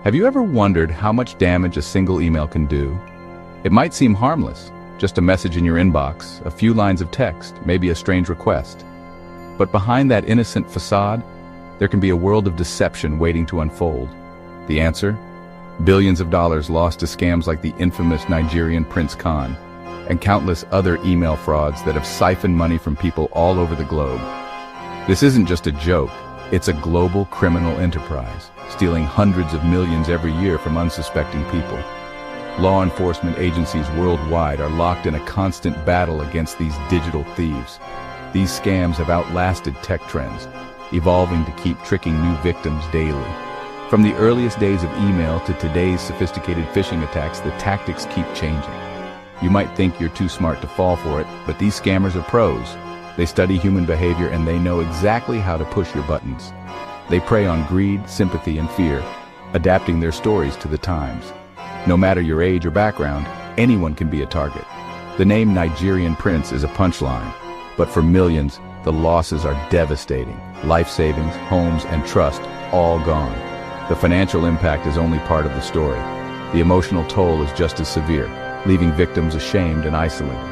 Have you ever wondered how much damage a single email can do? It might seem harmless, just a message in your inbox, a few lines of text, maybe a strange request. But behind that innocent facade, there can be a world of deception waiting to unfold. The answer? Billions of dollars lost to scams like the infamous Nigerian Prince Khan, and countless other email frauds that have siphoned money from people all over the globe. This isn't just a joke, it's a global criminal enterprise, stealing hundreds of millions every year from unsuspecting people. Law enforcement agencies worldwide are locked in a constant battle against these digital thieves. These scams have outlasted tech trends, evolving to keep tricking new victims daily. From the earliest days of email to today's sophisticated phishing attacks, the tactics keep changing. You might think you're too smart to fall for it, but these scammers are pros. They study human behavior and they know exactly how to push your buttons. They prey on greed, sympathy, and fear, adapting their stories to the times. No matter your age or background, anyone can be a target. The name Nigerian Prince is a punchline, but for millions, the losses are devastating. Life savings, homes, and trust, all gone. The financial impact is only part of the story. The emotional toll is just as severe, leaving victims ashamed and isolated.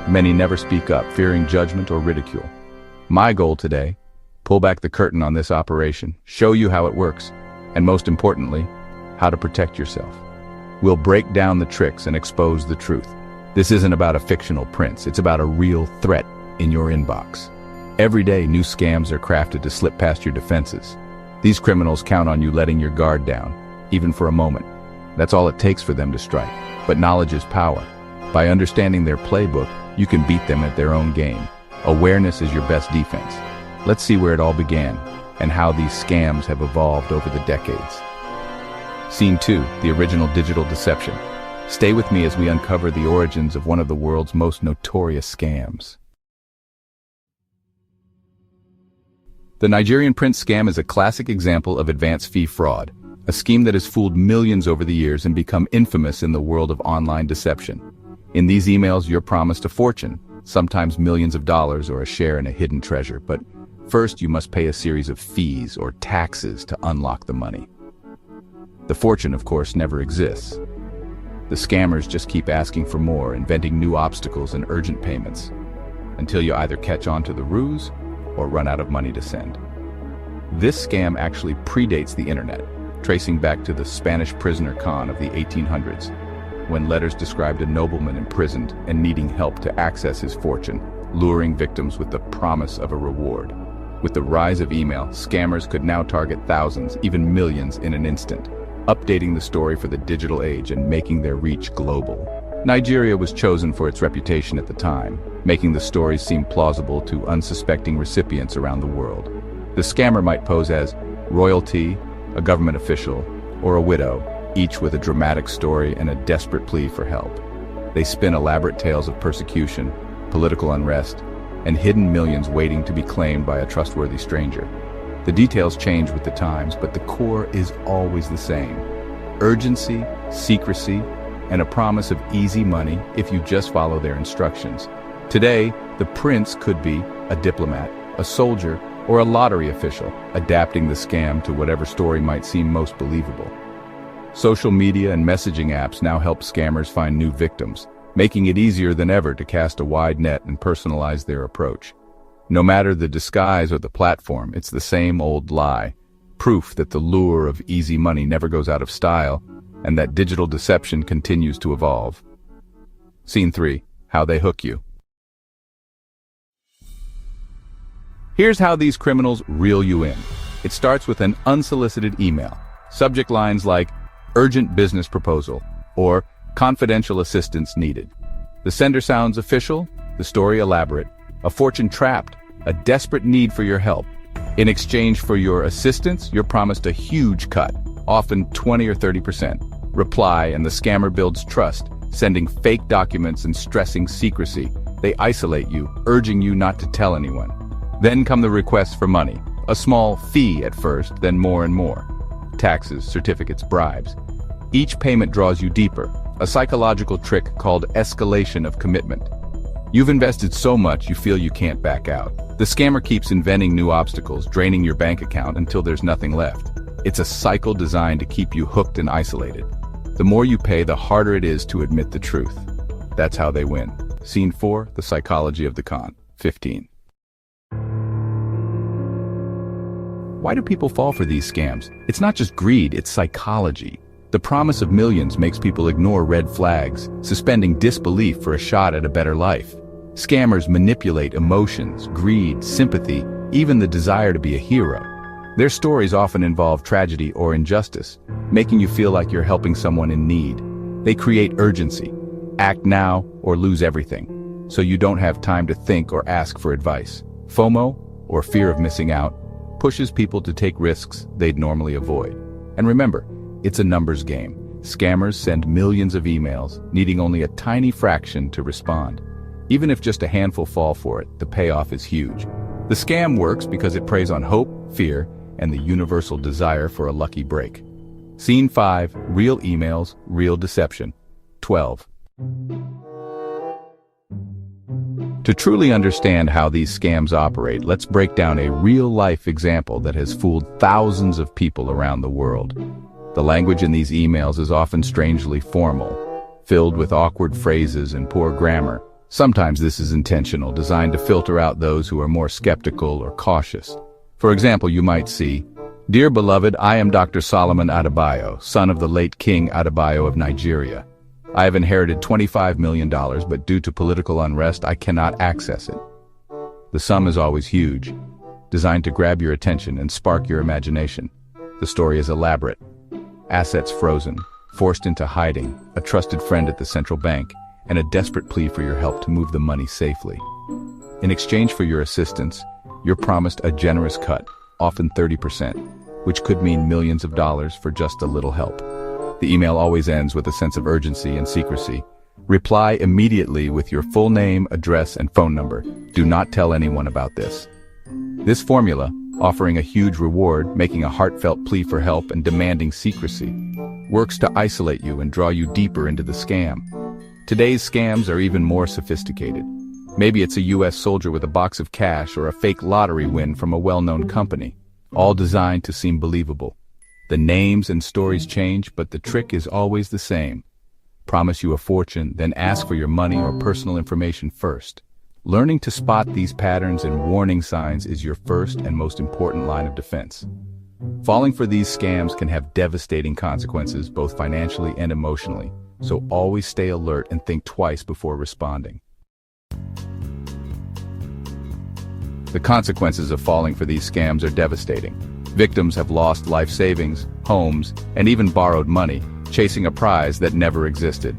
Many never speak up, fearing judgment or ridicule. My goal today, pull back the curtain on this operation, show you how it works, and most importantly, how to protect yourself. We'll break down the tricks and expose the truth. This isn't about a fictional prince, it's about a real threat in your inbox. Every day, new scams are crafted to slip past your defenses. These criminals count on you letting your guard down, even for a moment. That's all it takes for them to strike. But knowledge is power. By understanding their playbook, you can beat them at their own game. Awareness is your best defense. Let's see where it all began, and how these scams have evolved over the decades. Scene 2, the original digital deception. Stay with me as we uncover the origins of one of the world's most notorious scams. The Nigerian Prince scam is a classic example of advance fee fraud, a scheme that has fooled millions over the years and become infamous in the world of online deception. In these emails, you're promised a fortune, sometimes millions of dollars or a share in a hidden treasure, but first you must pay a series of fees or taxes to unlock the money. The fortune, of course, never exists. The scammers just keep asking for more, inventing new obstacles and urgent payments, until you either catch on to the ruse or run out of money to send. This scam actually predates the internet, tracing back to the Spanish prisoner Khan of the 1800s, when letters described a nobleman imprisoned and needing help to access his fortune, luring victims with the promise of a reward. With the rise of email, scammers could now target thousands, even millions in an instant, updating the story for the digital age and making their reach global. Nigeria was chosen for its reputation at the time, making the stories seem plausible to unsuspecting recipients around the world. The scammer might pose as royalty, a government official, or a widow, each with a dramatic story and a desperate plea for help. They spin elaborate tales of persecution, political unrest, and hidden millions waiting to be claimed by a trustworthy stranger. The details change with the times, but the core is always the same. Urgency, secrecy, and a promise of easy money if you just follow their instructions. Today, the prince could be a diplomat, a soldier, or a lottery official, adapting the scam to whatever story might seem most believable. Social media and messaging apps now help scammers find new victims, making it easier than ever to cast a wide net and personalize their approach. No matter the disguise or the platform, it's the same old lie, proof that the lure of easy money never goes out of style and that digital deception continues to evolve. Scene 3, how they hook you. Here's how these criminals reel you in. It starts with an unsolicited email. Subject lines like, urgent business proposal, or confidential assistance needed. The sender sounds official, the story elaborate, a fortune trapped, a desperate need for your help. In exchange for your assistance, you're promised a huge cut, often 20 or 30%. Reply and the scammer builds trust, sending fake documents and stressing secrecy. They isolate you, urging you not to tell anyone. Then come the requests for money, a small fee at first, then more and more. Taxes, certificates, bribes. Each payment draws you deeper, a psychological trick called escalation of commitment. You've invested so much you feel you can't back out. The scammer keeps inventing new obstacles, draining your bank account until there's nothing left. It's a cycle designed to keep you hooked and isolated. The more you pay, the harder it is to admit the truth. That's how they win. Scene 4, the psychology of the con. 15. Why do people fall for these scams? It's not just greed, it's psychology. The promise of millions makes people ignore red flags, suspending disbelief for a shot at a better life. Scammers manipulate emotions, greed, sympathy, even the desire to be a hero. Their stories often involve tragedy or injustice, making you feel like you're helping someone in need. They create urgency. Act now or lose everything, so you don't have time to think or ask for advice. FOMO, or fear of missing out, pushes people to take risks they'd normally avoid. And remember, it's a numbers game. Scammers send millions of emails, needing only a tiny fraction to respond. Even if just a handful fall for it, the payoff is huge. The scam works because it preys on hope, fear, and the universal desire for a lucky break. Scene 5, real emails, real deception. 12. To truly understand how these scams operate, let's break down a real-life example that has fooled thousands of people around the world. The language in these emails is often strangely formal, filled with awkward phrases and poor grammar. Sometimes this is intentional, designed to filter out those who are more skeptical or cautious. For example, you might see, "Dear beloved, I am Dr. Solomon Adebayo, son of the late King Adebayo of Nigeria. I have inherited $25 million, but due to political unrest, I cannot access it." The sum is always huge, designed to grab your attention and spark your imagination. The story is elaborate. Assets frozen, forced into hiding, a trusted friend at the central bank, and a desperate plea for your help to move the money safely. In exchange for your assistance, you're promised a generous cut, often 30%, which could mean millions of dollars for just a little help. The email always ends with a sense of urgency and secrecy. Reply immediately with your full name, address, and phone number. Do not tell anyone about this. This formula, offering a huge reward, making a heartfelt plea for help, and demanding secrecy, works to isolate you and draw you deeper into the scam. Today's scams are even more sophisticated. Maybe it's a US soldier with a box of cash or a fake lottery win from a well-known company, all designed to seem believable. The names and stories change, but the trick is always the same. Promise you a fortune, then ask for your money or personal information first. Learning to spot these patterns and warning signs is your first and most important line of defense. Falling for these scams can have devastating consequences, both financially and emotionally, so always stay alert and think twice before responding. The consequences of falling for these scams are devastating. Victims have lost life savings, homes, and even borrowed money, chasing a prize that never existed.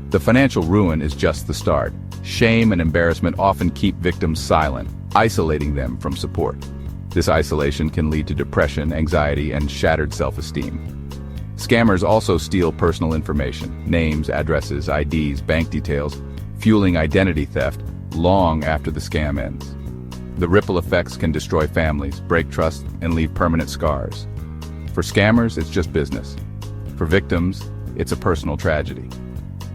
The financial ruin is just the start. Shame and embarrassment often keep victims silent, isolating them from support. This isolation can lead to depression, anxiety, and shattered self-esteem. Scammers also steal personal information, names, addresses, IDs, bank details, fueling identity theft long after the scam ends. The ripple effects can destroy families, break trust, and leave permanent scars. For scammers, it's just business. For victims, it's a personal tragedy.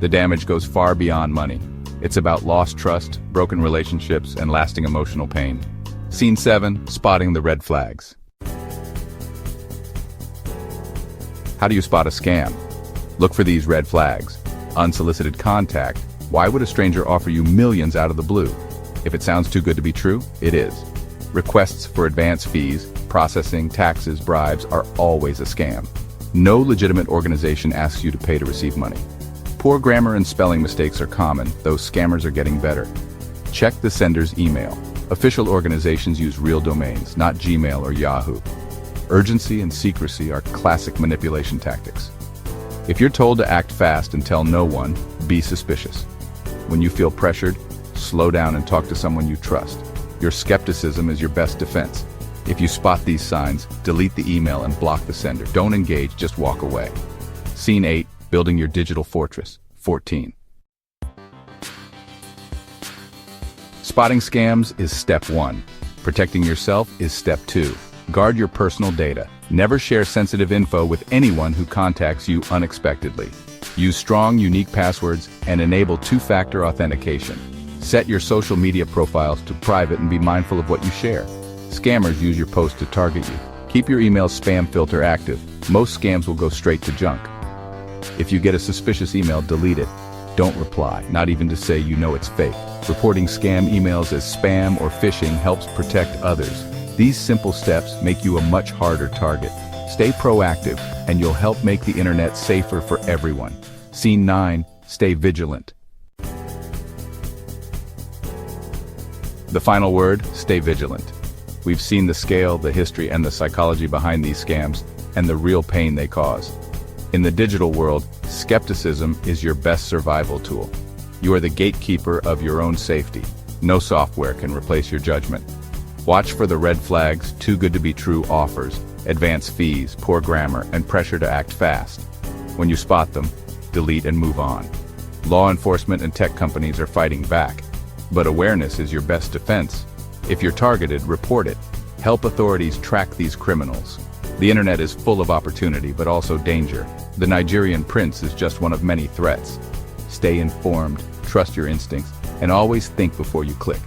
The damage goes far beyond money. It's about lost trust, broken relationships, and lasting emotional pain. Scene 7, spotting the red flags. How do you spot a scam? Look for these red flags. Unsolicited contact. Why would a stranger offer you millions out of the blue? If it sounds too good to be true, it is. Requests for advance fees, processing, taxes, bribes are always a scam. No legitimate organization asks you to pay to receive money. Poor grammar and spelling mistakes are common, though scammers are getting better. Check the sender's email. Official organizations use real domains, not Gmail or Yahoo. Urgency and secrecy are classic manipulation tactics. If you're told to act fast and tell no one, be suspicious. When you feel pressured, slow down and talk to someone you trust. Your skepticism is your best defense. If you spot these signs, delete the email and block the sender. Don't engage, just walk away. Scene 8, building your digital fortress. 14. Spotting scams is step 1. Protecting yourself is step 2. Guard your personal data. Never share sensitive info with anyone who contacts you unexpectedly. Use strong, unique passwords and enable two-factor authentication. Set your social media profiles to private and be mindful of what you share. Scammers use your post to target you. Keep your email spam filter active. Most scams will go straight to junk. If you get a suspicious email, delete it. Don't reply, not even to say you know it's fake. Reporting scam emails as spam or phishing helps protect others. These simple steps make you a much harder target. Stay proactive, and you'll help make the internet safer for everyone. Scene 9, stay vigilant. The final word, stay vigilant. We've seen the scale, the history, and the psychology behind these scams, and the real pain they cause. In the digital world, skepticism is your best survival tool. You are the gatekeeper of your own safety. No software can replace your judgment. Watch for the red flags, too good to be true offers, advanced fees, poor grammar, and pressure to act fast. When you spot them, delete and move on. Law enforcement and tech companies are fighting back, but awareness is your best defense. If you're targeted, report it. Help authorities track these criminals. The internet is full of opportunity, but also danger. The Nigerian prince is just one of many threats. Stay informed, trust your instincts, and always think before you click.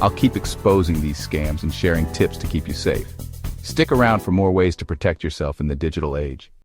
I'll keep exposing these scams and sharing tips to keep you safe. Stick around for more ways to protect yourself in the digital age.